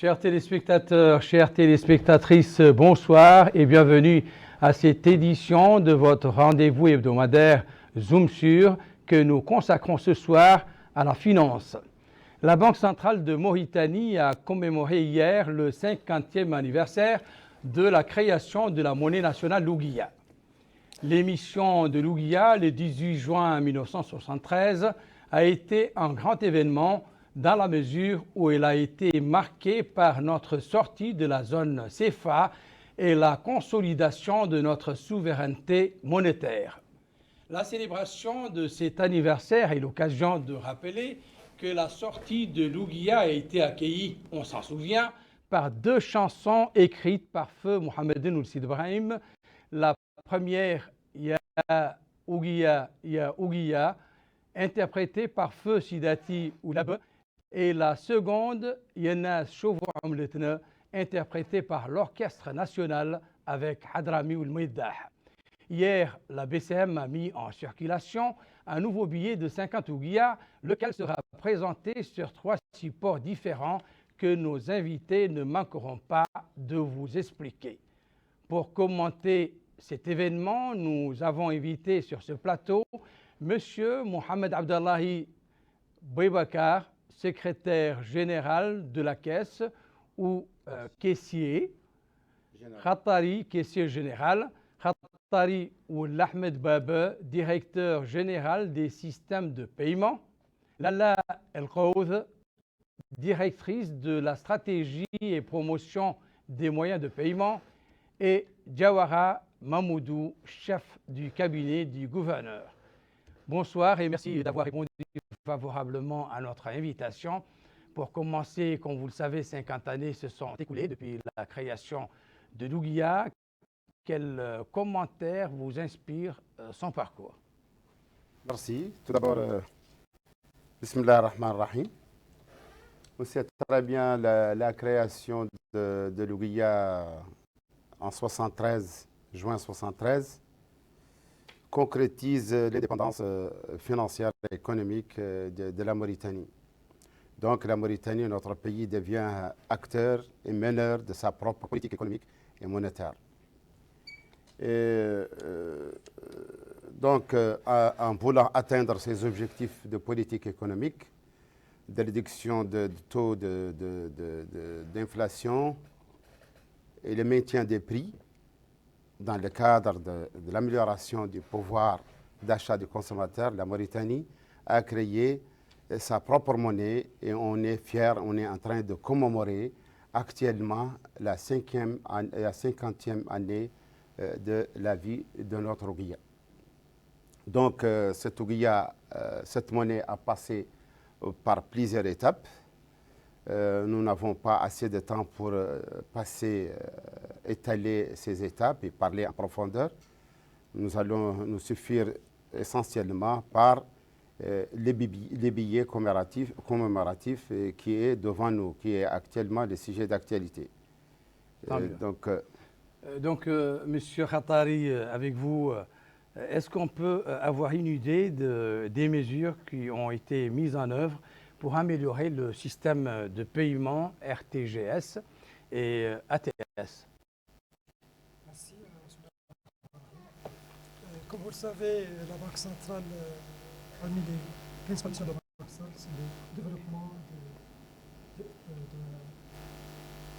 Chers téléspectateurs, chères téléspectatrices, bonsoir et bienvenue à cette édition de votre rendez-vous hebdomadaire Zoom sur que nous consacrons ce soir à la finance. La Banque centrale de Mauritanie a commémoré hier le 50e anniversaire de la création de la monnaie nationale l'Ouguiya. L'émission de l'Ouguiya, le 18 juin 1973, a été un grand événement dans la mesure où elle a été marquée par notre sortie de la zone CFA et la consolidation de notre souveraineté monétaire. La célébration de cet anniversaire est l'occasion de rappeler que la sortie de l'Ouguiya a été accueillie, on s'en souvient, par deux chansons écrites par feu Mohamed Ould Ibrahim. La première, Ya Ouguiya, interprétée par feu Sidati Oulab, et la seconde, Yennas Chauveau Amletna, interprétée par l'Orchestre national avec Hadrami Oul Mouiddah. Hier, la BCM a mis en circulation un nouveau billet de 50 Ouguiya, lequel sera présenté sur 3 supports différents que nos invités ne manqueront pas de vous expliquer. Pour commenter cet événement, nous avons invité sur ce plateau M. Mohamed Abdallahi Boubacar, secrétaire général de la Caisse ou caissier, Khatari, caissier général, Khatari ou Ahmed Baba, directeur général des systèmes de paiement, Lalla El Khouth, directrice de la stratégie et promotion des moyens de paiement, et Jawara Mamoudou, chef du cabinet du gouverneur. Bonsoir et merci d'avoir répondu favorablement à notre invitation. Pour commencer, comme vous le savez, 50 années se sont écoulées depuis la création de l'Ouguiya. Quel commentaire vous inspire son parcours? Merci. Tout d'abord, Bismillah ar-Rahman ar-Rahim. On sait très bien la création de l'Ouguiya en 73, juin 73, concrétise l'indépendance financière et économique de la Mauritanie. Donc la Mauritanie, notre pays, devient acteur et meneur de sa propre politique économique et monétaire. Et, en voulant atteindre ses objectifs de politique économique, de réduction de taux d'inflation et le maintien des prix, dans le cadre de l'amélioration du pouvoir d'achat du consommateur, la Mauritanie a créé sa propre monnaie et on est fiers, on est en train de commémorer actuellement la 50e année de la vie de notre Ouguiya. Donc cette Ouguiya, cette monnaie a passé par plusieurs étapes. Nous n'avons pas assez de temps pour étaler ces étapes et parler en profondeur. Nous allons nous suffire essentiellement par les billets commémoratifs qui est devant nous, qui est actuellement le sujet d'actualité. Monsieur Khatari, avec vous, est-ce qu'on peut avoir une idée des mesures qui ont été mises en œuvre pour améliorer le système de paiement RTGS et ATS? Merci. Comme vous le savez, la Banque centrale, parmi les principales missions de la Banque centrale, c'est le développement du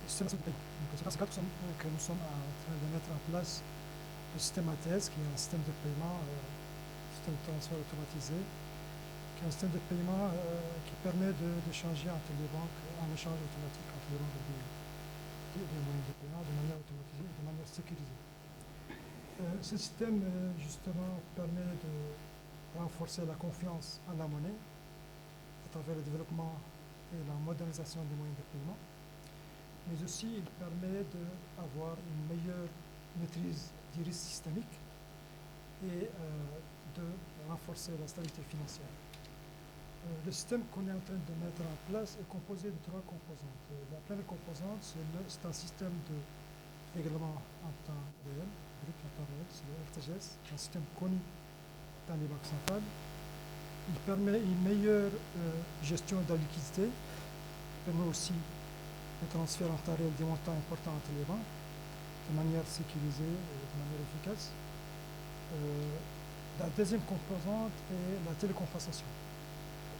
système de paiement. C'est pour ça que nous sommes en train de mettre en place le système ATS, qui est un système de paiement, système de transfert automatisé, qui est un système de paiement qui permet d'échanger entre les banques, en échange automatique entre les banques des moyens de paiement de manière automatisée et de manière sécurisée. Ce système, justement, permet de renforcer la confiance en la monnaie à travers le développement et la modernisation des moyens de paiement, mais aussi il permet d'avoir une meilleure maîtrise du risque systémique et de renforcer la stabilité financière. Le système qu'on est en train de mettre en place est composé de 3 composantes. La première composante, c'est un système de règlement en temps réel, brut en temps réel, c'est le RTGS, un système connu dans les banques centrales. Il permet une meilleure gestion de la liquidité, il permet aussi le transfert en temps réel des montants importants entre les banques de manière sécurisée et de manière efficace. La deuxième composante est la télécompensation.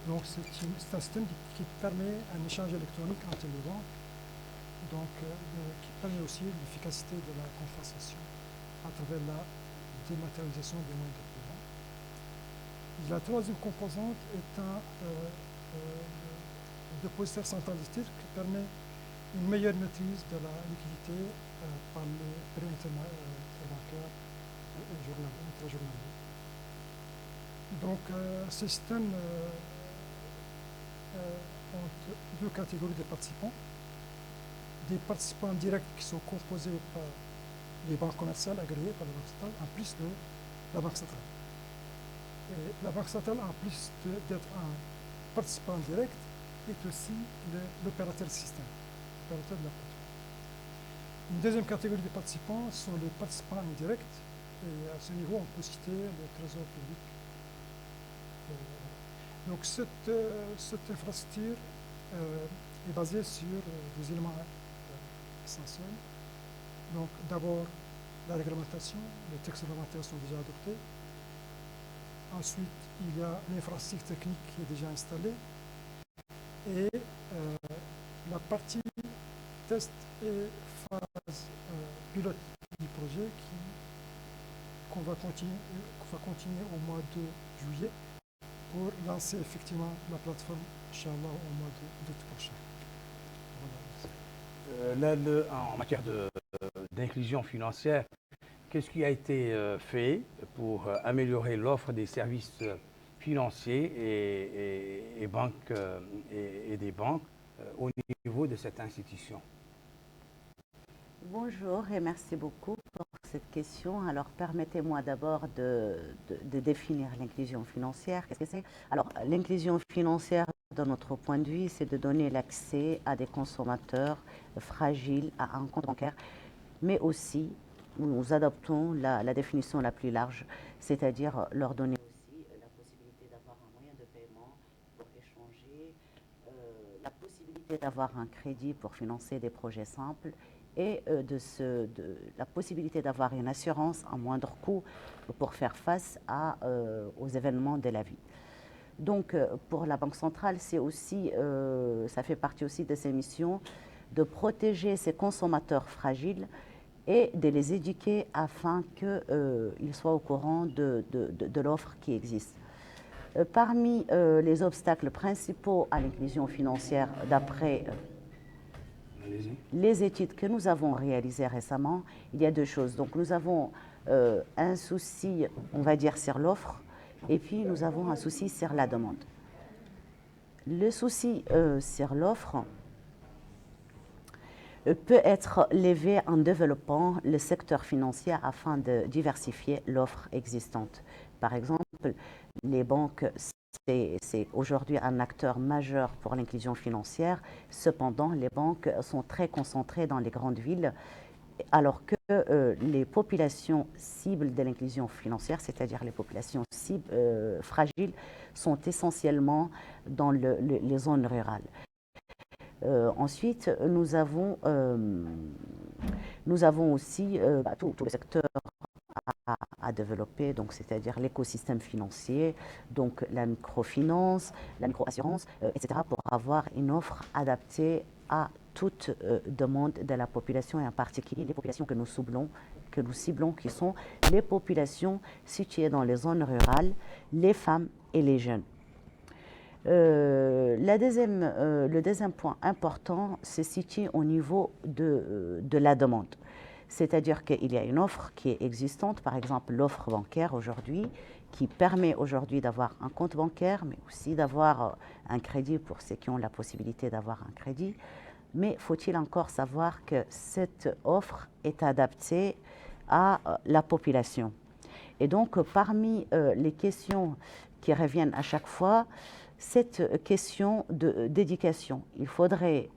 Donc c'est un système qui permet un échange électronique entre les banques, donc qui permet aussi l'efficacité de la compensation à travers la dématérialisation des moyens de paiement. La troisième composante est un dépositaire centralisé qui permet une meilleure maîtrise de la liquidité par les prêts interbancaires et intrajournaliers. Donc ce système ont deux catégories de participants. Des participants directs qui sont composés par les banques commerciales agréées par la Banque centrale, en plus de la Banque centrale. Et la Banque centrale, en plus d'être un participant direct, est aussi l'opérateur du système, l'opérateur de la plateforme. Une deuxième catégorie de participants sont les participants indirects, et à ce niveau, on peut citer le Trésor public. Donc cette infrastructure est basée sur des éléments essentiels. Donc d'abord la réglementation, les textes réglementaires sont déjà adoptés. Ensuite, il y a l'infrastructure technique qui est déjà installée. Et la partie test et phase pilote du projet qu'on va continuer au mois de juillet pour lancer effectivement la plateforme, Inch'Allah, au mois d'août prochain. Voilà. En matière d'inclusion financière, qu'est-ce qui a été fait pour améliorer l'offre des services financiers et banques et des banques au niveau de cette institution? Bonjour et merci beaucoup pour cette question. Alors, permettez-moi d'abord de définir l'inclusion financière. Qu'est-ce que c'est? Alors, l'inclusion financière, de notre point de vue, c'est de donner l'accès à des consommateurs fragiles à un compte bancaire, mais aussi, nous adoptons la définition la plus large, c'est-à-dire leur donner aussi la possibilité d'avoir un moyen de paiement pour échanger, la possibilité d'avoir un crédit pour financer des projets simples, et la possibilité d'avoir une assurance à moindre coût pour faire face aux événements de la vie. Donc, pour la Banque centrale, c'est aussi, ça fait partie aussi de ses missions de protéger ces consommateurs fragiles et de les éduquer afin qu'ils soient au courant de l'offre qui existe. Parmi les obstacles principaux à l'inclusion financière, d'après les études que nous avons réalisées récemment, il y a deux choses. Donc nous avons un souci, on va dire, sur l'offre, et puis nous avons un souci sur la demande. Le souci sur l'offre peut être levé en développant le secteur financier afin de diversifier l'offre existante. Par exemple, les banques, c'est aujourd'hui un acteur majeur pour l'inclusion financière. Cependant, les banques sont très concentrées dans les grandes villes, alors que les populations cibles de l'inclusion financière, c'est-à-dire les populations cibles fragiles, sont essentiellement dans les zones rurales. Ensuite, nous avons aussi tout le secteur à développer, donc c'est-à-dire l'écosystème financier, donc la microfinance, la microassurance, etc., pour avoir une offre adaptée à toute demande de la population, et en particulier les populations que nous ciblons, qui sont les populations situées dans les zones rurales, les femmes et les jeunes. Le deuxième point important se situe au niveau de la demande. C'est-à-dire qu'il y a une offre qui est existante, par exemple l'offre bancaire aujourd'hui, qui permet aujourd'hui d'avoir un compte bancaire, mais aussi d'avoir un crédit pour ceux qui ont la possibilité d'avoir un crédit. Mais faut-il encore savoir que cette offre est adaptée à la population. Et donc, parmi les questions qui reviennent à chaque fois, cette question d'éducation. Il faudrait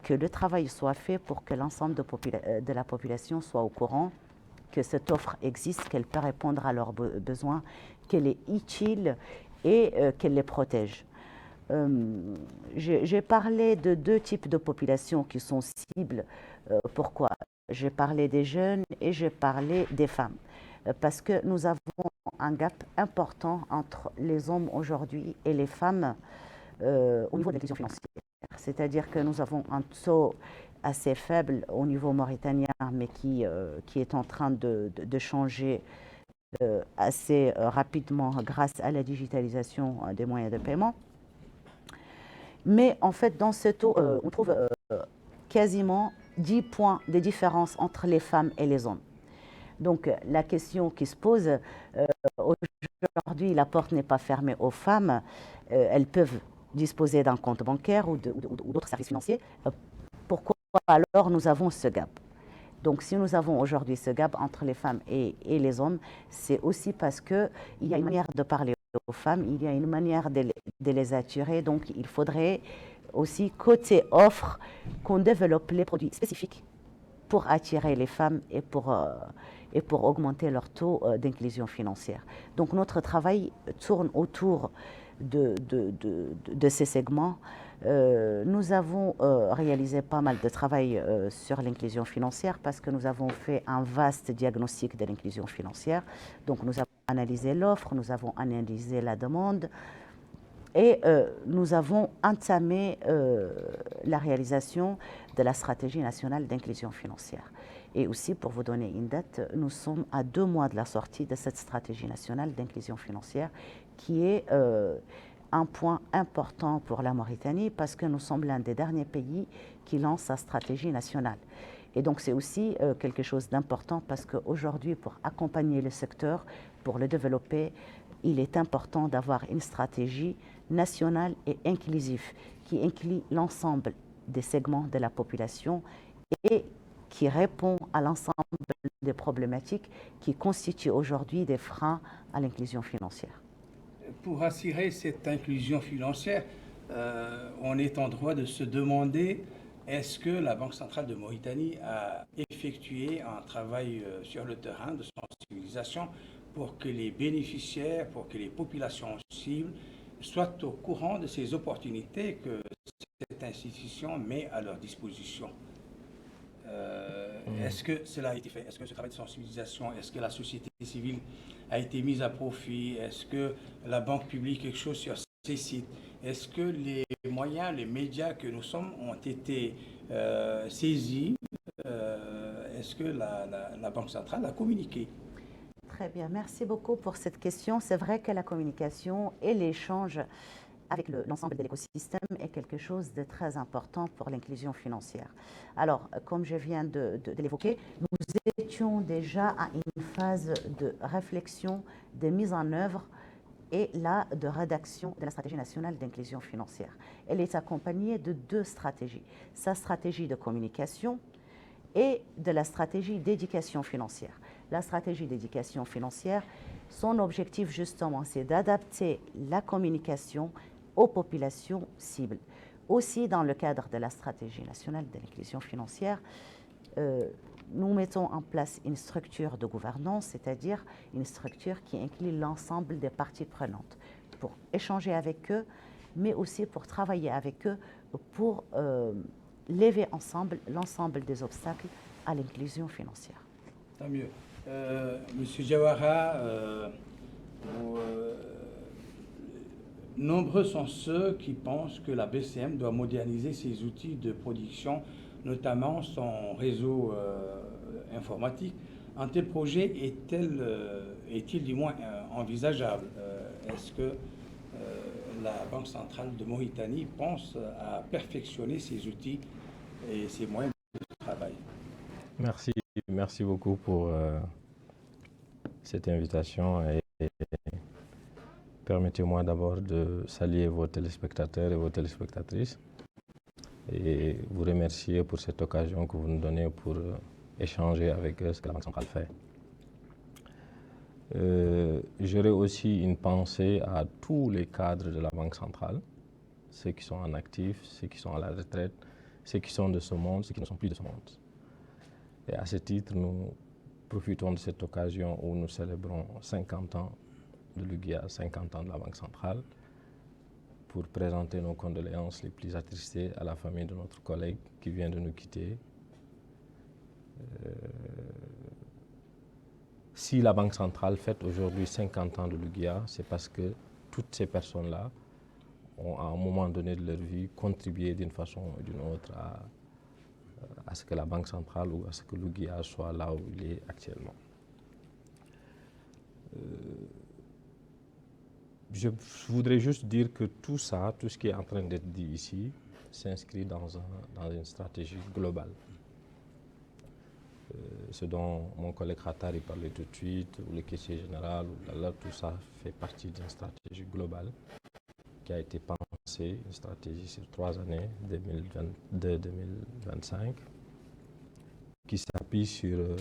que le travail soit fait pour que l'ensemble de la population soit au courant que cette offre existe, qu'elle peut répondre à leurs besoins, qu'elle est utile et qu'elle les protège. J'ai parlé de deux types de populations qui sont cibles. Pourquoi? J'ai parlé des jeunes et j'ai parlé des femmes. Parce que nous avons un gap important entre les hommes aujourd'hui et les femmes au niveau de l'inclusion financière. C'est-à-dire que nous avons un taux assez faible au niveau mauritanien, mais qui est en train de changer assez rapidement grâce à la digitalisation des moyens de paiement. Mais en fait, dans ce taux, on trouve quasiment 10 points de différence entre les femmes et les hommes. Donc la question qui se pose, aujourd'hui, la porte n'est pas fermée aux femmes. Elles peuvent disposer d'un compte bancaire ou d'autres services financiers. Pourquoi alors nous avons ce gap? Donc si nous avons aujourd'hui ce gap entre les femmes et les hommes, c'est aussi parce qu'il y a une manière de parler aux femmes, il y a une manière de les attirer. Donc il faudrait aussi, côté offre, qu'on développe les produits spécifiques pour attirer les femmes et pour augmenter leur taux d'inclusion financière. Donc notre travail tourne autour de ces segments. Nous avons réalisé pas mal de travail sur l'inclusion financière parce que nous avons fait un vaste diagnostic de l'inclusion financière. Donc nous avons analysé l'offre, nous avons analysé la demande et nous avons entamé la réalisation de la stratégie nationale d'inclusion financière. Et aussi, pour vous donner une date, nous sommes à 2 mois de la sortie de cette stratégie nationale d'inclusion financière qui est un point important pour la Mauritanie parce que nous sommes l'un des derniers pays qui lance sa stratégie nationale. Et donc c'est aussi quelque chose d'important parce qu'aujourd'hui, pour accompagner le secteur, pour le développer, il est important d'avoir une stratégie nationale et inclusive qui inclut l'ensemble des segments de la population et qui répond à l'ensemble des problématiques qui constituent aujourd'hui des freins à l'inclusion financière. Pour assurer cette inclusion financière, on est en droit de se demander est-ce que la Banque centrale de Mauritanie a effectué un travail sur le terrain de sensibilisation pour que les bénéficiaires, pour que les populations cibles soient au courant de ces opportunités que cette institution met à leur disposition. Est-ce que cela a été fait? Est-ce que ce travail de sensibilisation, est-ce que la société civile a été mise à profit? Est-ce que la banque publie quelque chose sur ses sites? Est-ce que les moyens, les médias que nous sommes ont été saisis? Est-ce que la Banque centrale a communiqué? Très bien, merci beaucoup pour cette question. C'est vrai que la communication et l'échange avec l'ensemble de l'écosystème est quelque chose de très important pour l'inclusion financière. Alors, comme je viens de l'évoquer, nous étions déjà à une phase de réflexion, de mise en œuvre et là de rédaction de la stratégie nationale d'inclusion financière. Elle est accompagnée de 2 stratégies. Sa stratégie de communication et de la stratégie d'éducation financière. La stratégie d'éducation financière, son objectif justement, c'est d'adapter la communication aux populations cibles. Aussi, dans le cadre de la stratégie nationale de l'inclusion financière, nous mettons en place une structure de gouvernance, c'est-à-dire une structure qui inclut l'ensemble des parties prenantes pour échanger avec eux, mais aussi pour travailler avec eux pour lever ensemble l'ensemble des obstacles à l'inclusion financière. Tant mieux. Monsieur Diawara, nombreux sont ceux qui pensent que la BCM doit moderniser ses outils de production, notamment son réseau informatique. Un tel projet est-il du moins envisageable? Est-ce que la Banque centrale de Mauritanie pense à perfectionner ses outils et ses moyens de travail? Merci beaucoup pour cette invitation et permettez-moi d'abord de saluer vos téléspectateurs et vos téléspectatrices et vous remercier pour cette occasion que vous nous donnez pour échanger avec ce que la Banque centrale fait. J'aurais aussi une pensée à tous les cadres de la Banque centrale, ceux qui sont en actif, ceux qui sont à la retraite, ceux qui sont de ce monde, ceux qui ne sont plus de ce monde. Et à ce titre, nous profitons de cette occasion où nous célébrons 50 ans de l'UGIA, 50 ans de la Banque centrale, pour présenter nos condoléances les plus attristées à la famille de notre collègue qui vient de nous quitter. Si la Banque centrale fête aujourd'hui 50 ans de l'UGIA, c'est parce que toutes ces personnes-là ont, à un moment donné de leur vie, contribué d'une façon ou d'une autre à ce que la Banque centrale ou à ce que l'UGIA soit là où il est actuellement. Je voudrais juste dire que tout ça, tout ce qui est en train d'être dit ici, s'inscrit dans une stratégie globale. Ce dont mon collègue Khatari parlait tout de suite, ou le caissier général, tout ça fait partie d'une stratégie globale qui a été pensée, une stratégie sur 3 années, 2022-2025, qui s'appuie sur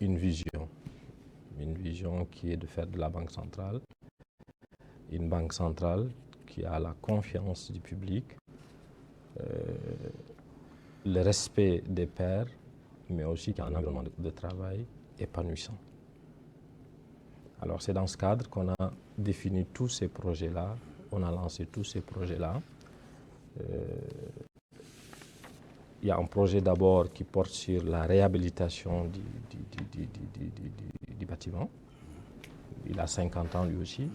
une vision qui est de faire de la Banque centrale une banque centrale qui a la confiance du public, le respect des pairs, mais aussi qui a un environnement de travail épanouissant. Alors c'est dans ce cadre qu'on a défini tous ces projets-là, on a lancé tous ces projets-là. Il y a un projet d'abord qui porte sur la réhabilitation du bâtiment. Il a 50 ans lui aussi.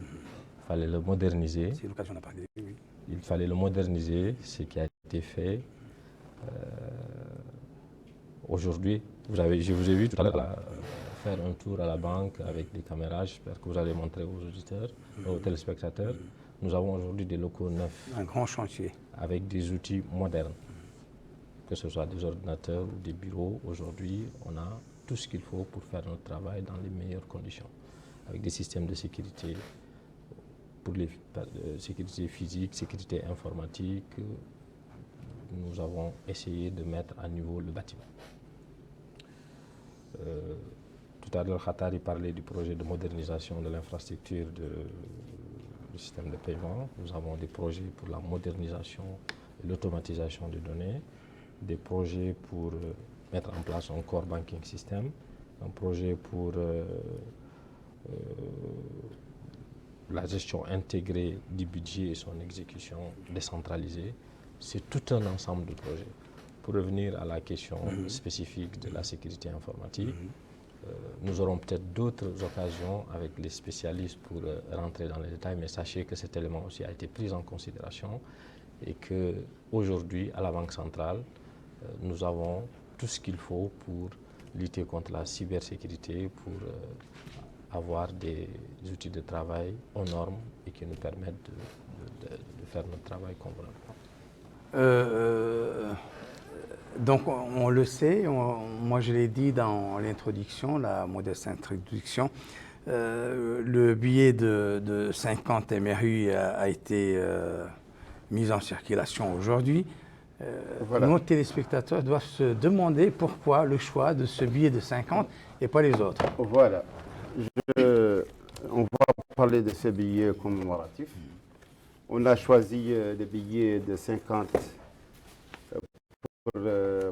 Il fallait le moderniser. C'est l'occasion d'en parler, oui. Il fallait le moderniser, ce qui a été fait. Aujourd'hui, je vous ai vu tout à l'heure faire un tour à la banque avec des caméras. J'espère que vous allez montrer aux auditeurs, aux téléspectateurs. Nous avons aujourd'hui des locaux neufs. Un grand chantier. Avec des outils modernes. Que ce soit des ordinateurs ou des bureaux, aujourd'hui, on a tout ce qu'il faut pour faire notre travail dans les meilleures conditions. Avec des systèmes de sécurité, pour les sécurité physique, sécurité informatique, nous avons essayé de mettre à niveau le bâtiment. Tout à l'heure, Khatari parlait du projet de modernisation de l'infrastructure du système de paiement. Nous avons des projets pour la modernisation et l'automatisation des données, des projets pour mettre en place un core banking system, un projet pour la gestion intégrée du budget et son exécution décentralisée. C'est tout un ensemble de projets. Pour revenir à la question spécifique de la sécurité informatique, nous aurons peut-être d'autres occasions avec les spécialistes pour rentrer dans les détails, mais sachez que cet élément aussi a été pris en considération et qu'aujourd'hui, à la Banque centrale, nous avons tout ce qu'il faut pour lutter contre la cybersécurité, pour avoir des outils de travail aux normes et qui nous permettent de faire notre travail convenablement. Donc on le sait, moi je l'ai dit dans l'introduction, la modeste introduction, le billet de 50 MRU a été mis en circulation aujourd'hui. Voilà. Nos téléspectateurs doivent se demander pourquoi le choix de ce billet de 50 et pas les autres. Voilà. On va parler de ce billet commémoratif. On a choisi le billet de 50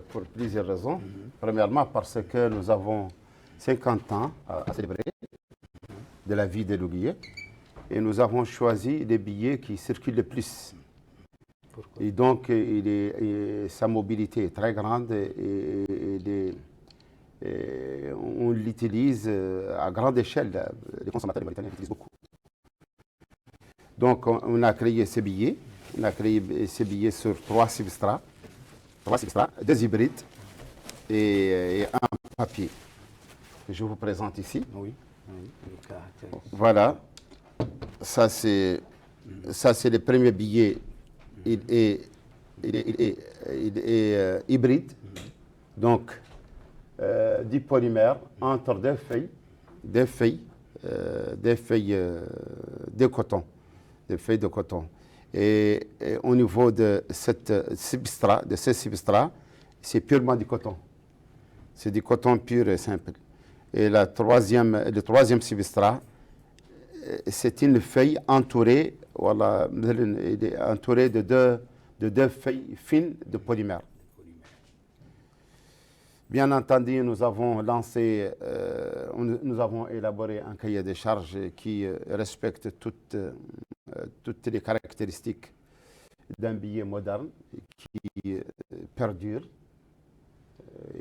pour plusieurs raisons. Premièrement, parce que nous avons 50 ans à célébrer de la vie de l'Uguié et nous avons choisi les billets qui circulent le plus. Pourquoi? Et donc, sa mobilité est très grande et on l'utilise à grande échelle. Les consommateurs mauritaniens l'utilisent beaucoup. Donc, on a créé ces billets. On a créé ces billets sur 3 substrats, 2 hybrides et un papier. Je vous présente ici. Oui. Voilà. Ça, c'est le premier billet. Il est hybride. Donc, du polymère entre des feuilles de coton. Des feuilles de coton. Et au niveau de ce substrat, c'est purement du coton. C'est du coton pur et simple. Et le troisième substrat, c'est une feuille entourée, voilà, entourée de deux feuilles fines de polymère. Bien entendu, nous avons élaboré un cahier de charges qui respecte toutes les caractéristiques d'un billet moderne qui perdure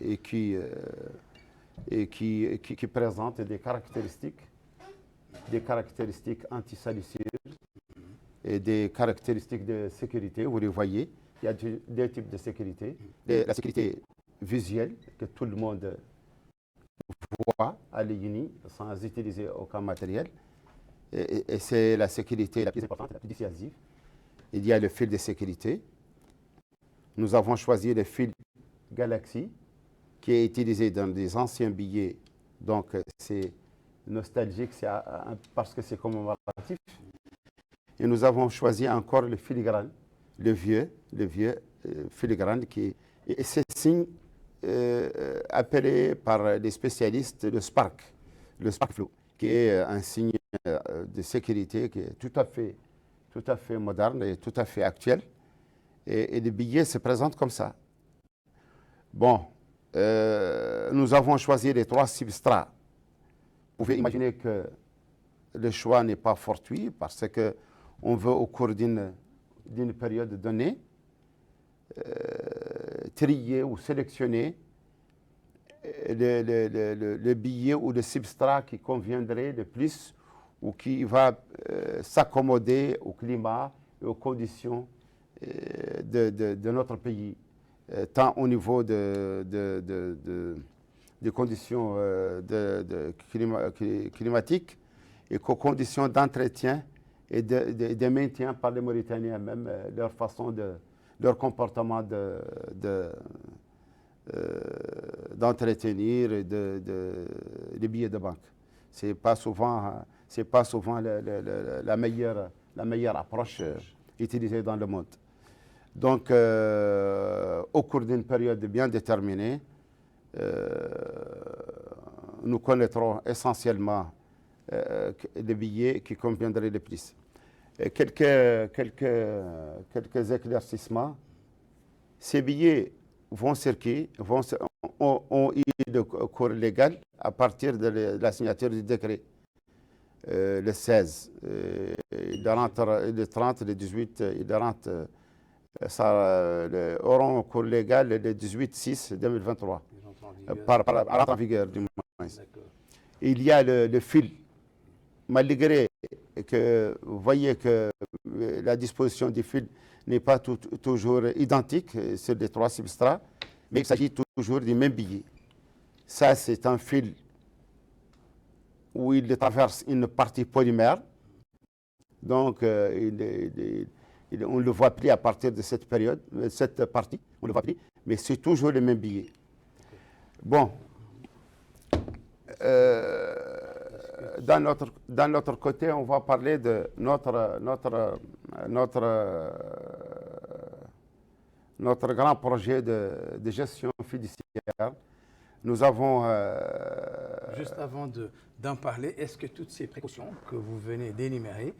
et qui présente des caractéristiques anti-salissures et des caractéristiques de sécurité. Vous les voyez, il y a deux types de sécurité. La sécurité visuelle, que tout le monde voit à l'INI sans utiliser aucun matériel. Et c'est la sécurité la plus importante, la plus dissuasive. Il y a le fil de sécurité. Nous avons choisi le fil Galaxy, qui est utilisé dans des anciens billets. Donc, c'est nostalgique parce que c'est commémoratif. Et nous avons choisi encore le filigrane, le vieux filigrane, et ces signes appelés par les spécialistes le Spark Flow, qui est un signe de sécurité qui est tout à fait moderne et tout à fait actuel. Et les billets se présentent comme ça. Bon, nous avons choisi les 3 substrats. Vous pouvez imaginer que le choix n'est pas fortuit parce qu'on veut, au cours d'une période donnée, trier ou sélectionner le billet ou le substrat qui conviendrait le plus ou qui va s'accommoder au climat et aux conditions de notre pays, tant au niveau des conditions climatiques et qu'aux conditions d'entretien et de maintien par les Mauritaniens même, leur comportement d'entretenir les billets de banque. C'est pas souvent la meilleure approche utilisée dans le monde. Donc, au cours d'une période bien déterminée, nous connaîtrons essentiellement les billets qui conviendraient le plus. Quelques éclaircissements. Ces billets vont circuler, ont eu le cours légal à partir de la signature du décret. Le 16, le 30, le 18, auront un cours légal le 18/6/2023, à l'entrée en vigueur du moins. Il y a le fil, malgré que vous voyez que la disposition du fil n'est pas toujours identique sur les 3 substrats, mais il s'agit toujours du même billet. Ça, c'est un fil où il traverse une partie polymère. Donc, on ne le voit plus à partir de cette période, cette partie, on ne le voit plus, mais c'est toujours le même billet. Bon. Dans notre côté, on va parler de notre grand projet de gestion fiduciaire. Nous avons... Juste avant d'en parler, est-ce que toutes ces précautions que vous venez d'énumérer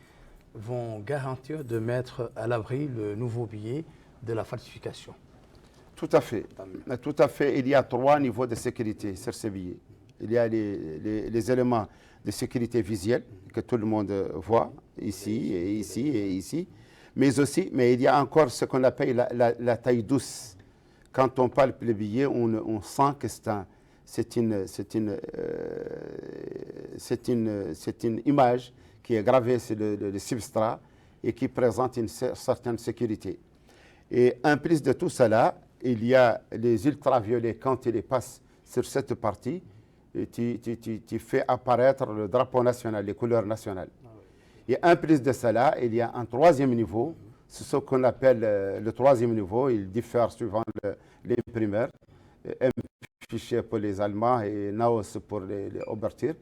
vont garantir de mettre à l'abri le nouveau billet de la falsification? Tout à fait. Tout à fait. Il y a 3 niveaux de sécurité sur ces billets. Il y a les éléments de sécurité visuelle que tout le monde voit, ici et ici et ici. Mais il y a encore ce qu'on appelle la taille douce. Quand on parle le billet, on sent que c'est une image qui est gravée sur le substrat et qui présente une certaine sécurité. Et en plus de tout cela, il y a les ultraviolets quand ils passent sur cette partie. Tu fais apparaître le drapeau national, les couleurs nationales. Et en plus de cela, il y a un 3e niveau. C'est ce qu'on appelle le 3e niveau. Il diffère suivant l'imprimeur. Un fichier pour les Allemands et NAOS pour les Obertir.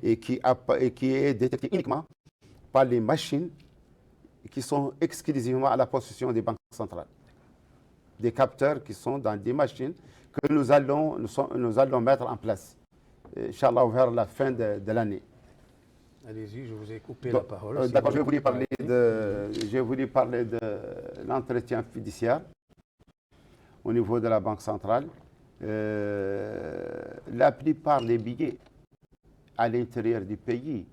Et qui est détecté uniquement par les machines qui sont exclusivement à la possession des banques centrales. Des capteurs qui sont dans des machines que nous allons mettre en place. Inch'Allah, vers la fin de l'année. Allez-y, je vous ai coupé la parole. D'accord, je voulais parler de l'entretien fiduciaire au niveau de la Banque centrale. La plupart des billets à l'intérieur du pays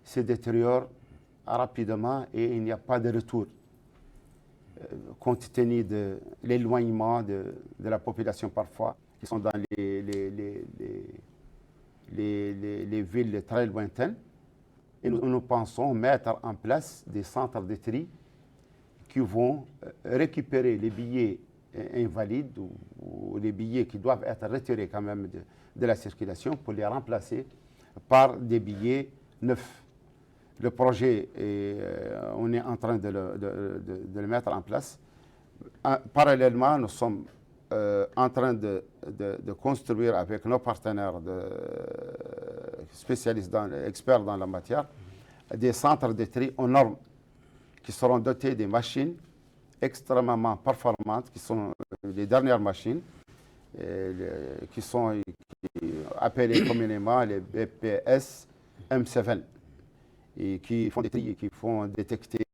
se détériorent rapidement et il n'y a pas de retour. compte tenu de l'éloignement de la population parfois, qui sont dans les villes très lointaines. Et nous pensons mettre en place des centres de tri qui vont récupérer les billets invalides ou les billets qui doivent être retirés quand même de la circulation pour les remplacer par des billets neufs. Le projet, on est en train de le mettre en place. Parallèlement, nous sommes en train de construire avec nos partenaires spécialistes, experts dans la matière, des centres de tri aux normes qui seront dotés des machines extrêmement performantes, qui sont les dernières machines, qui sont appelées communément les BPS M7, et qui font des tri, qui font détecter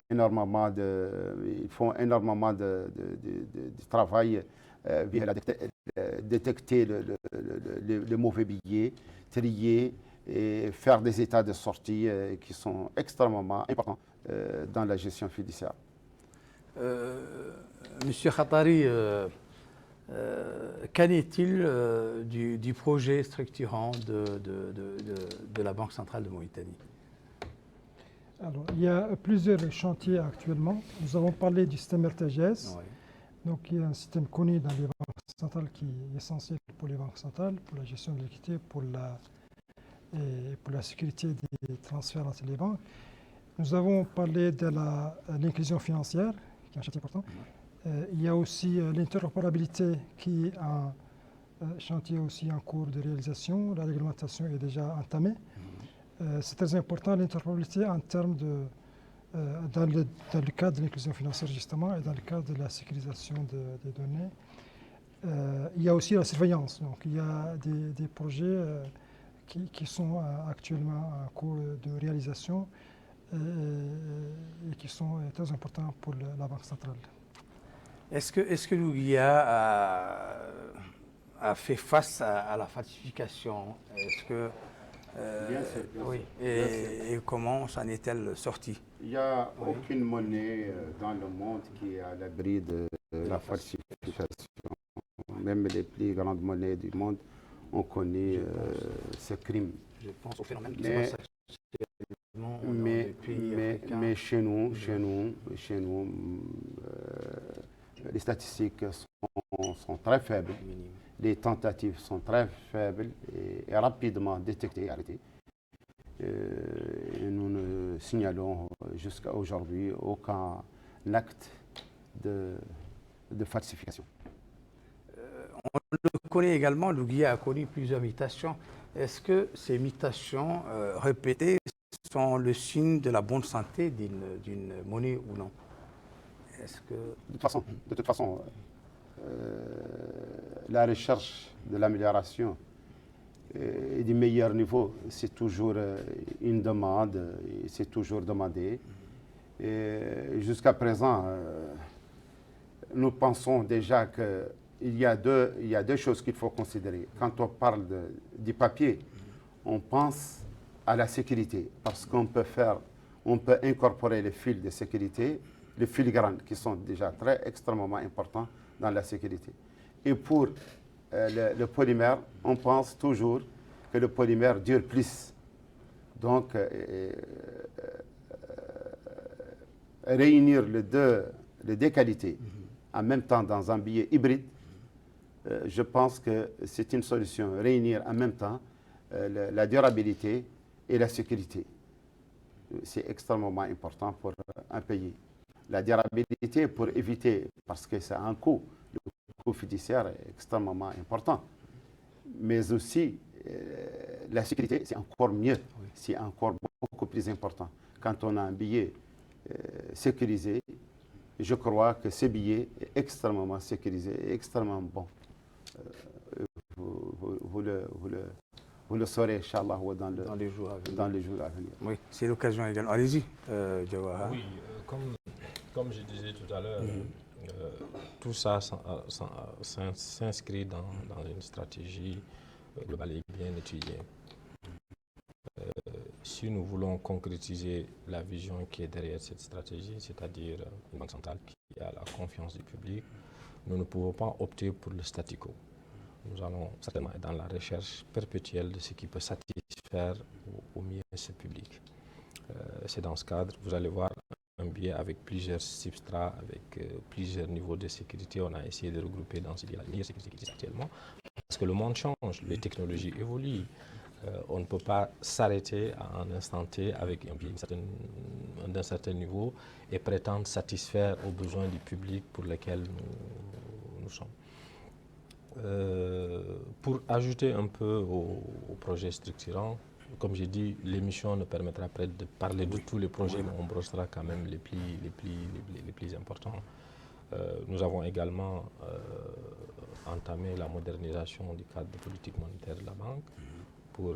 énormément de travail via détecter le mauvais billet, trier et faire des états de sortie qui sont extrêmement importants dans la gestion fiduciaire. Monsieur Khatari, qu'en est-il du projet structurant de la Banque centrale de Mauritanie? Alors, il y a plusieurs chantiers actuellement. Nous avons parlé du système RTGS. Oui. Donc, il y a un système connu dans les banques centrales qui est essentiel pour les banques centrales, pour la gestion de la liquidité, pour la sécurité des transferts entre les banques. Nous avons parlé de l'inclusion financière, qui est un chantier important. Il y a aussi l'interopérabilité qui est un chantier aussi en cours de réalisation. La réglementation est déjà entamée. C'est très important l'interopérabilité en termes dans le cadre de l'inclusion financière justement et dans le cadre de la sécurisation des données. Il y a aussi la surveillance. Donc il y a des projets qui sont actuellement en cours de réalisation et qui sont très importants pour la Banque centrale. Est-ce que l'Ouguiya a fait face à la falsification? Est-ce que Bien sûr, oui. sûr. Et comment s'en est-elle sortie? Il n'y a aucune monnaie dans le monde qui est à l'abri de la falsification. Même les plus grandes monnaies du monde ont connu ce crime. Je pense au phénomène qui se passe actuellement dans les pays africains. Mais chez nous, les statistiques sont très faibles. Les tentatives sont très faibles et rapidement détectées et arrêtées. Et nous ne signalons jusqu'à aujourd'hui aucun acte de falsification. On le connaît également, l'Ouguiya a connu plusieurs mutations. Est-ce que ces mutations répétées sont le signe de la bonne santé d'une monnaie ou non? Est-ce que... De toute façon, la recherche de l'amélioration et du meilleur niveau, c'est toujours une demande, c'est toujours demandé. Jusqu'à présent, nous pensons déjà qu'il y a deux choses qu'il faut considérer. Quand on parle du papier, on pense à la sécurité, parce qu'on peut incorporer les fils de sécurité, les filigranes qui sont déjà extrêmement importants dans la sécurité. Et pour le polymère, on pense toujours que le polymère dure plus. Donc, réunir les deux qualités en même temps dans un billet hybride, je pense que c'est une solution. Réunir en même temps la durabilité et la sécurité. C'est extrêmement important pour un pays. La durabilité pour éviter, parce que c'est un coût, le coût fiduciaire est extrêmement important. Mais aussi, la sécurité, c'est encore mieux, c'est encore beaucoup plus important. Quand on a un billet sécurisé, je crois que ce billet est extrêmement sécurisé et extrêmement bon. Vous le saurez, Inch'Allah, dans les jours à venir. Oui, c'est l'occasion également. Allez-y, Jawahar. Oui, comme je disais tout à l'heure, tout ça s'inscrit dans une stratégie globale et bien étudiée. Si nous voulons concrétiser la vision qui est derrière cette stratégie, c'est-à-dire une banque centrale qui a la confiance du public, nous ne pouvons pas opter pour le statu quo. Nous allons certainement être dans la recherche perpétuelle de ce qui peut satisfaire au mieux ce public. C'est dans ce cadre, vous allez voir un biais avec plusieurs substrats, avec plusieurs niveaux de sécurité. On a essayé de regrouper dans ce la meilleure sécurité qui existe actuellement. Parce que le monde change, les technologies évoluent. On ne peut pas s'arrêter à un instant T avec un biais d'un certain niveau et prétendre satisfaire aux besoins du public pour lesquels nous sommes. Pour ajouter un peu au projet structurant, comme j'ai dit, l'émission ne permettra pas de parler de tous les projets, mais on brossera quand même les plus importants. Nous avons également entamé la modernisation du cadre de politique monétaire de la banque pour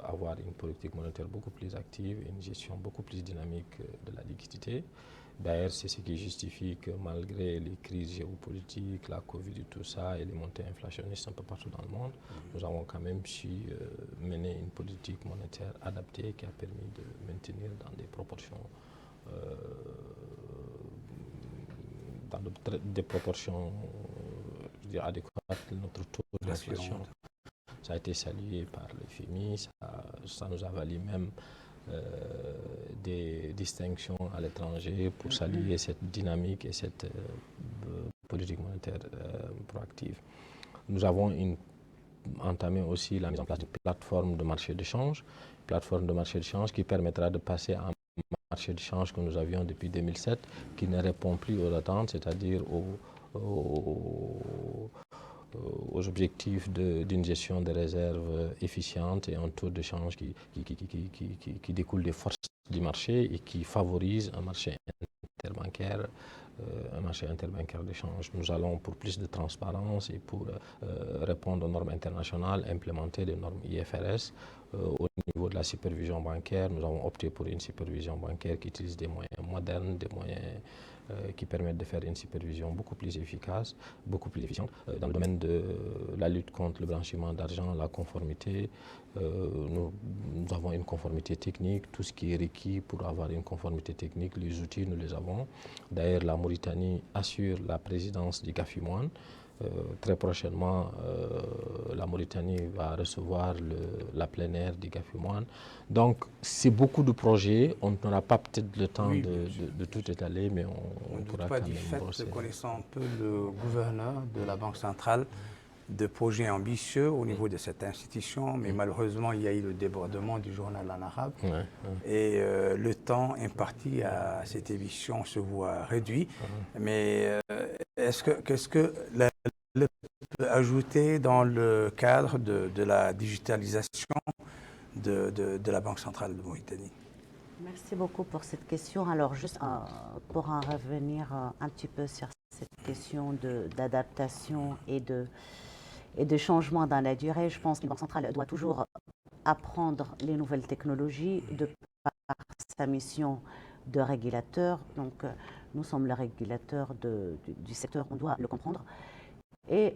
avoir une politique monétaire beaucoup plus active et une gestion beaucoup plus dynamique de la liquidité. D'ailleurs, c'est ce qui justifie que malgré les crises géopolitiques, la Covid et tout ça, et les montées inflationnistes un peu partout dans le monde, nous avons quand même su mener une politique monétaire adaptée qui a permis de maintenir dans des proportions, adéquates notre taux d'inflation. Ça a été salué par le FMI, ça nous a valu même des distinctions à l'étranger pour saluer cette dynamique et cette politique monétaire proactive. Nous avons entamé aussi la mise en place d'une plateforme de marché de change, qui permettra de passer à un marché de change que nous avions depuis 2007, qui ne répond plus aux attentes, c'est-à-dire aux objectifs d'une gestion des réserves efficiente et un taux de change qui découle des forces du marché et qui favorise un marché interbancaire de change. Nous allons pour plus de transparence et pour répondre aux normes internationales, implémenter des normes IFRS. Au niveau de la supervision bancaire, nous avons opté pour une supervision bancaire qui utilise des moyens modernes, des moyens qui permettent de faire une supervision beaucoup plus efficace, beaucoup plus efficiente. Dans le domaine de la lutte contre le blanchiment d'argent, la conformité, nous avons une conformité technique, tout ce qui est requis pour avoir une conformité technique, les outils, nous les avons. D'ailleurs, la Mauritanie assure la présidence du GAFIMOAN. Très prochainement, la Mauritanie va recevoir la plénière du GAFIMOAN. Donc, c'est beaucoup de projets. On n'aura pas peut-être le temps de tout étaler, mais on pourra quand même brosser. Connaissant un peu le gouverneur de la Banque centrale, de projets ambitieux au niveau de cette institution, mais malheureusement, il y a eu le débordement du journal en arabe. Et le temps imparti à cette émission se voit réduit. Mais qu'est-ce que peut ajouter dans le cadre de la digitalisation de la Banque centrale de Mauritanie? Merci beaucoup pour cette question. Alors, juste pour en revenir un petit peu sur cette question d'adaptation et de changement dans la durée, je pense que la Banque centrale doit toujours apprendre les nouvelles technologies de par sa mission de régulateur. Donc, nous sommes le régulateur du secteur, on doit le comprendre. Et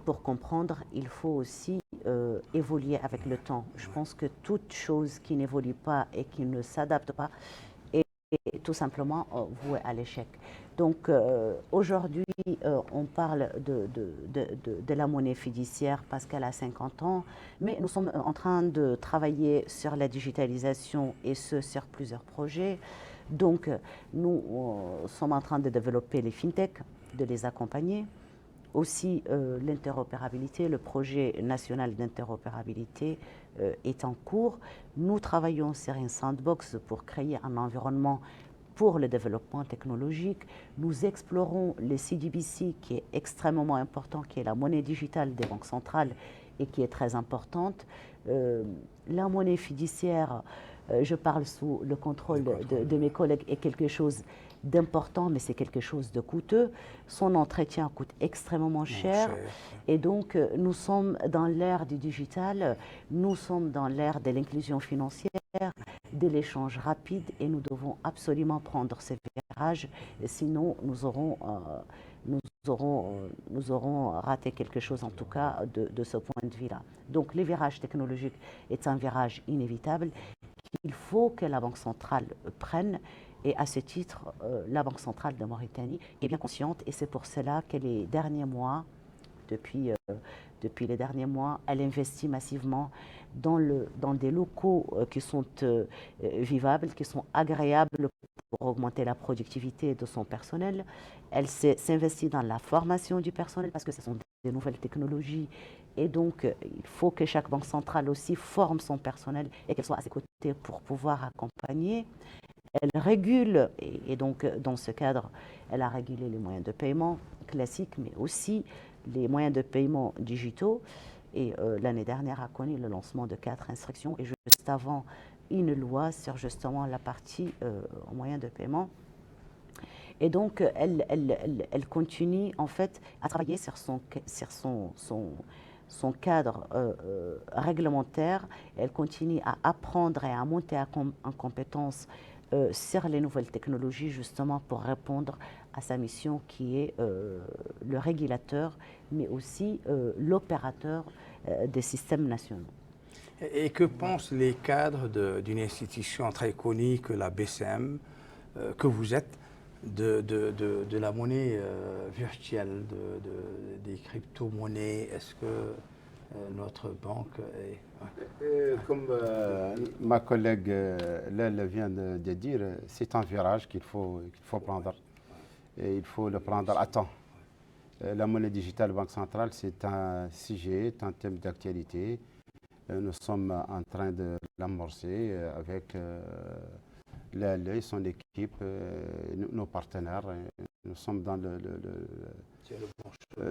pour comprendre, il faut aussi évoluer avec le temps. Je pense que toute chose qui n'évolue pas et qui ne s'adapte pas est tout simplement vouée à l'échec. Donc aujourd'hui, on parle de la monnaie fiduciaire parce qu'elle a 50 ans, mais nous sommes en train de travailler sur la digitalisation et ce, sur plusieurs projets. Donc nous sommes en train de développer les fintechs, de les accompagner. Aussi, l'interopérabilité, le projet national d'interopérabilité est en cours. Nous travaillons sur un sandbox pour créer un environnement pour le développement technologique. Nous explorons le CDBC qui est extrêmement important, qui est la monnaie digitale des banques centrales et qui est très importante. La monnaie fiduciaire, je parle sous le contrôle de mes collègues, est quelque chose d'important, mais c'est quelque chose de coûteux. Son entretien coûte extrêmement cher. Et donc, nous sommes dans l'ère du digital, nous sommes dans l'ère de l'inclusion financière, de l'échange rapide, et nous devons absolument prendre ces virages, sinon nous aurons raté quelque chose, en tout cas, de ce point de vue-là. Donc, le virage technologique est un virage inévitable qu'il faut que la Banque centrale prenne Et à ce titre, la Banque centrale de Mauritanie est bien consciente et c'est pour cela que les derniers mois, depuis les derniers mois, elle investit massivement dans des locaux qui sont vivables, qui sont agréables pour augmenter la productivité de son personnel. Elle s'investit dans la formation du personnel parce que ce sont des nouvelles technologies et donc il faut que chaque banque centrale aussi forme son personnel et qu'elle soit à ses côtés pour pouvoir accompagner. Elle régule, et donc dans ce cadre, elle a régulé les moyens de paiement classiques, mais aussi les moyens de paiement digitaux. Et l'année dernière a connu le lancement de 4 instructions et juste avant, une loi sur justement la partie moyens de paiement. Et donc, elle continue en fait à travailler sur son cadre réglementaire. Elle continue à apprendre et à monter en compétences sur les nouvelles technologies justement pour répondre à sa mission qui est le régulateur, mais aussi l'opérateur des systèmes nationaux. Et que pensent les cadres d'une institution très connue que la BCM, que vous êtes, de la monnaie virtuelle, des crypto-monnaies? Est-ce que notre banque est... Comme ma collègue Lelle vient de dire, c'est un virage qu'il faut prendre. Et il faut le prendre à temps. La monnaie digitale Banque centrale, c'est un sujet, un thème d'actualité. Nous sommes en train de l'amorcer avec Lelle et son équipe, nos partenaires. Nous sommes dans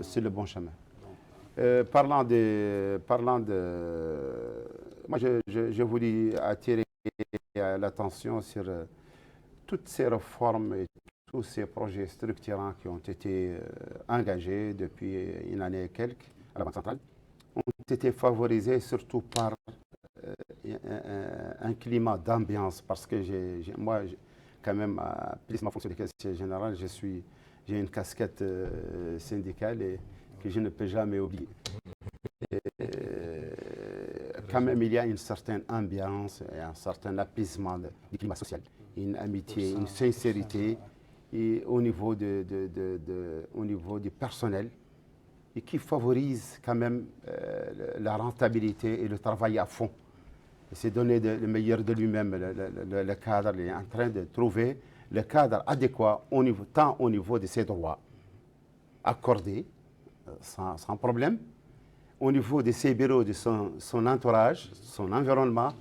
c'est le bon chemin. Parlant de... Moi, je voulais attirer l'attention sur toutes ces réformes et tous ces projets structurants qui ont été engagés depuis une année et quelques à la Banque centrale, ont été favorisés surtout par un climat d'ambiance, parce que moi, quand même, plus ma fonction de caissier général, j'ai une casquette syndicale et que je ne peux jamais oublier. Quand même, il y a une certaine ambiance et un certain apaisement du climat social, une amitié, une sincérité et au niveau du personnel et qui favorise quand même la rentabilité et le travail à fond. C'est donner le meilleur de lui-même. Le cadre est en train de trouver le cadre adéquat tant au niveau de ses droits accordés sans problème, au niveau de ses bureaux, de son entourage, son environnement,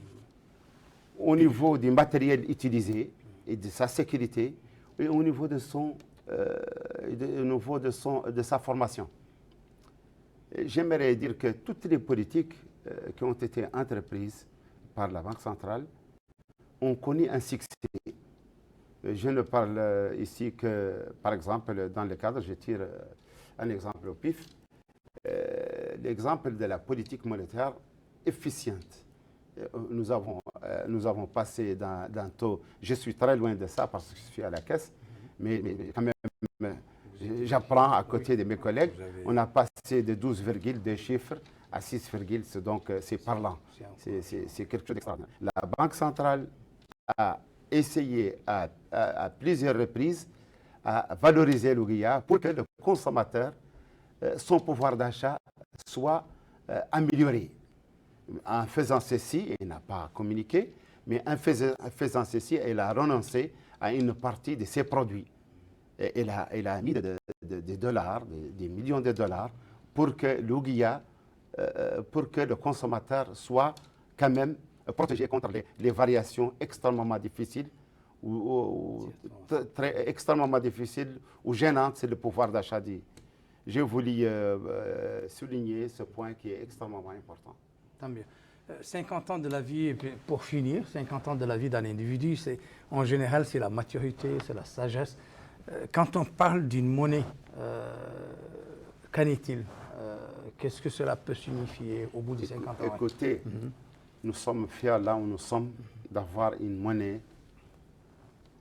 au niveau du matériel utilisé et de sa sécurité, et au niveau de sa formation. J'aimerais dire que toutes les politiques qui ont été entreprises par la Banque centrale ont connu un succès. Je ne parle ici que, par exemple, dans le cadre, je tire un exemple au pif, l'exemple de la politique monétaire efficiente. Nous avons passé d'un taux, je suis très loin de ça parce que je suis à la caisse, mais quand même, j'apprends à côté de mes collègues, on a passé de 12,2 chiffres à 6, donc c'est parlant, c'est quelque chose d'extraordinaire. La Banque centrale a essayé à plusieurs reprises à valoriser l'ouguiya pour que le consommateur, son pouvoir d'achat soit amélioré. En faisant ceci, elle n'a pas communiqué, mais en faisant ceci, elle a renoncé à une partie de ses produits. Elle a mis des dollars, des millions de dollars, pour que l'ouguiya, pour que le consommateur soit quand même protégé contre les variations extrêmement difficiles extrêmement difficiles ou gênantes, c'est le pouvoir d'achat. Je voulais souligner ce point qui est extrêmement important. Tant mieux. 50 ans de la vie, pour finir, 50 ans de la vie d'un individu, en général, c'est la maturité, c'est la sagesse. Quand on parle d'une monnaie, qu'en est-il? Qu'est-ce que cela peut signifier au bout de 50 ans? Écoutez, nous sommes fiers là où nous sommes d'avoir une monnaie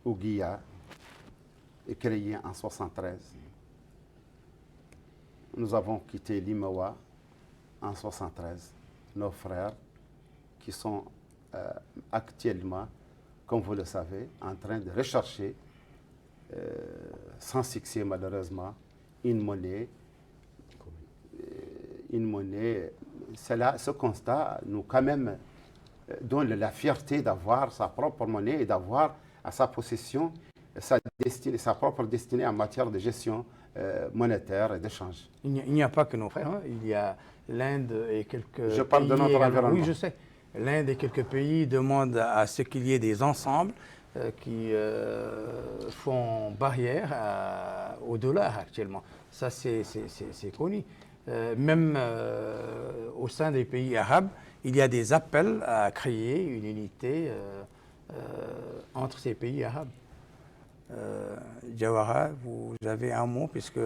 ouguiya créée en 1973. Nous avons quitté l'Imawa en 1973. Nos frères qui sont actuellement comme vous le savez, en train de rechercher, sans succès malheureusement, une monnaie. Ce constat nous quand même donne la fierté d'avoir sa propre monnaie et d'avoir à sa possession sa propre destinée en matière de gestion monétaire et d'échange. Il n'y a pas que nos frères, hein. Il y a l'Inde et quelques Je parle pays de notre environnement. Oui, je sais. L'Inde et quelques pays demandent à ce qu'il y ait des ensembles qui font barrière au dollar actuellement. Ça, c'est connu. Même au sein des pays arabes, il y a des appels à créer une unité entre ces pays arabes. Jawara, vous avez un mot puisque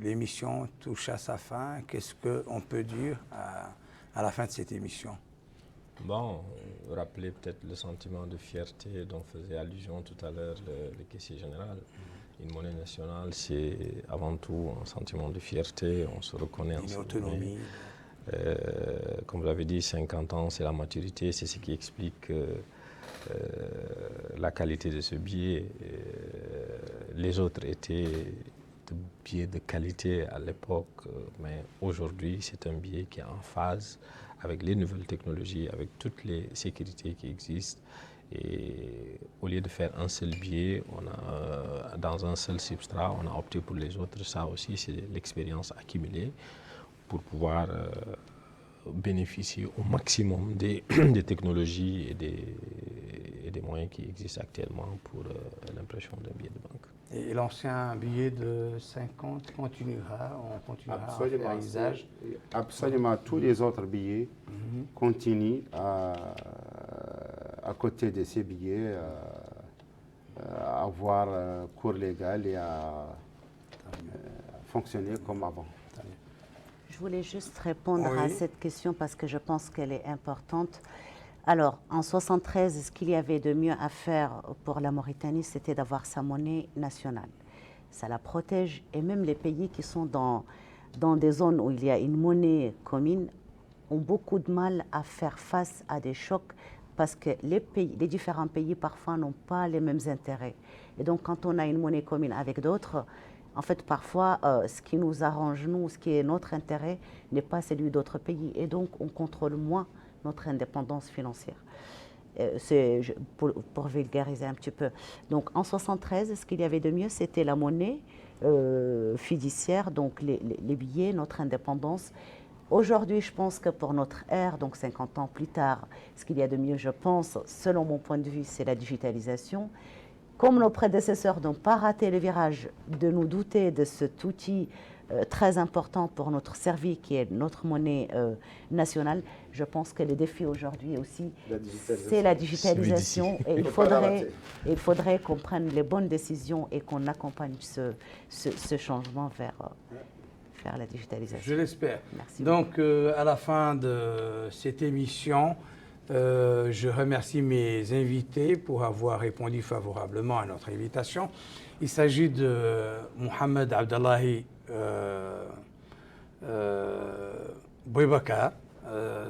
l'émission touche à sa fin. Qu'est-ce qu'on peut dire à la fin de cette émission? Bon, rappeler peut-être le sentiment de fierté dont faisait allusion tout à l'heure le caissier général. Une monnaie nationale, c'est avant tout un sentiment de fierté, on se reconnaît en une autonomie. Comme vous l'avez dit, 50 ans, c'est la maturité, c'est ce qui explique la qualité de ce billet. Les autres étaient de billets de qualité à l'époque, mais aujourd'hui, c'est un billet qui est en phase avec les nouvelles technologies, avec toutes les sécurités qui existent. Et au lieu de faire un seul billet, dans un seul substrat, on a opté pour les autres. Ça aussi, c'est l'expérience accumulée pour pouvoir bénéficier au maximum des technologies et des moyens qui existent actuellement pour l'impression d'un billet de banque. Et l'ancien billet de 50 on continuera Absolument, à faire usage. Absolument, tous les autres billets continuent à côté de ces billets à avoir cours légal et à fonctionner comme avant. Je voulais juste répondre à cette question parce que je pense qu'elle est importante. Alors, en 1973, ce qu'il y avait de mieux à faire pour la Mauritanie, c'était d'avoir sa monnaie nationale. Ça la protège et même les pays qui sont dans des zones où il y a une monnaie commune ont beaucoup de mal à faire face à des chocs parce que les différents pays parfois n'ont pas les mêmes intérêts. Et donc, quand on a une monnaie commune avec d'autres, en fait, parfois, ce qui nous arrange, nous, ce qui est notre intérêt, n'est pas celui d'autres pays. Et donc, on contrôle moins notre indépendance financière. C'est pour vulgariser un petit peu. Donc, en 1973, ce qu'il y avait de mieux, c'était la monnaie fiduciaire, donc les billets, notre indépendance. Aujourd'hui, je pense que pour notre ère, donc 50 ans plus tard, ce qu'il y a de mieux, je pense, selon mon point de vue, c'est la digitalisation. Comme nos prédécesseurs n'ont pas raté le virage de nous douter de cet outil très important pour notre service qui est notre monnaie nationale, je pense que le défi aujourd'hui aussi, c'est la digitalisation. Et il faudrait qu'on prenne les bonnes décisions et qu'on accompagne ce changement vers la digitalisation. Je l'espère. Merci. Donc, à la fin de cette émission, je remercie mes invités pour avoir répondu favorablement à notre invitation. Il s'agit de Mohamed Abdallahi Bouibaka,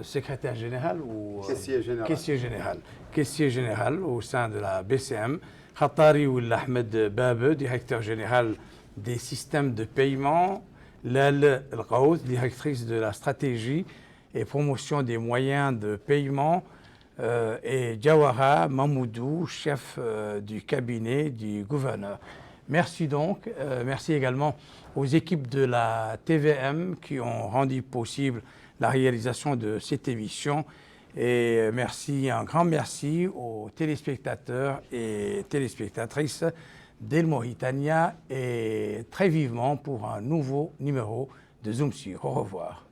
secrétaire général ou caissier général au sein de la BCM, Khatari Ould Ahmed Babe, directeur général des systèmes de paiement, Lal El-Qaoud, directrice de la stratégie et promotion des moyens de paiement, et Jawara Mamoudou, chef du cabinet du gouverneur. Merci donc. Merci également aux équipes de la TVM qui ont rendu possible la réalisation de cette émission. Et merci, un grand merci aux téléspectateurs et téléspectatrices d'El Mauritania et très vivement pour un nouveau numéro de Zoom Sur. Au revoir.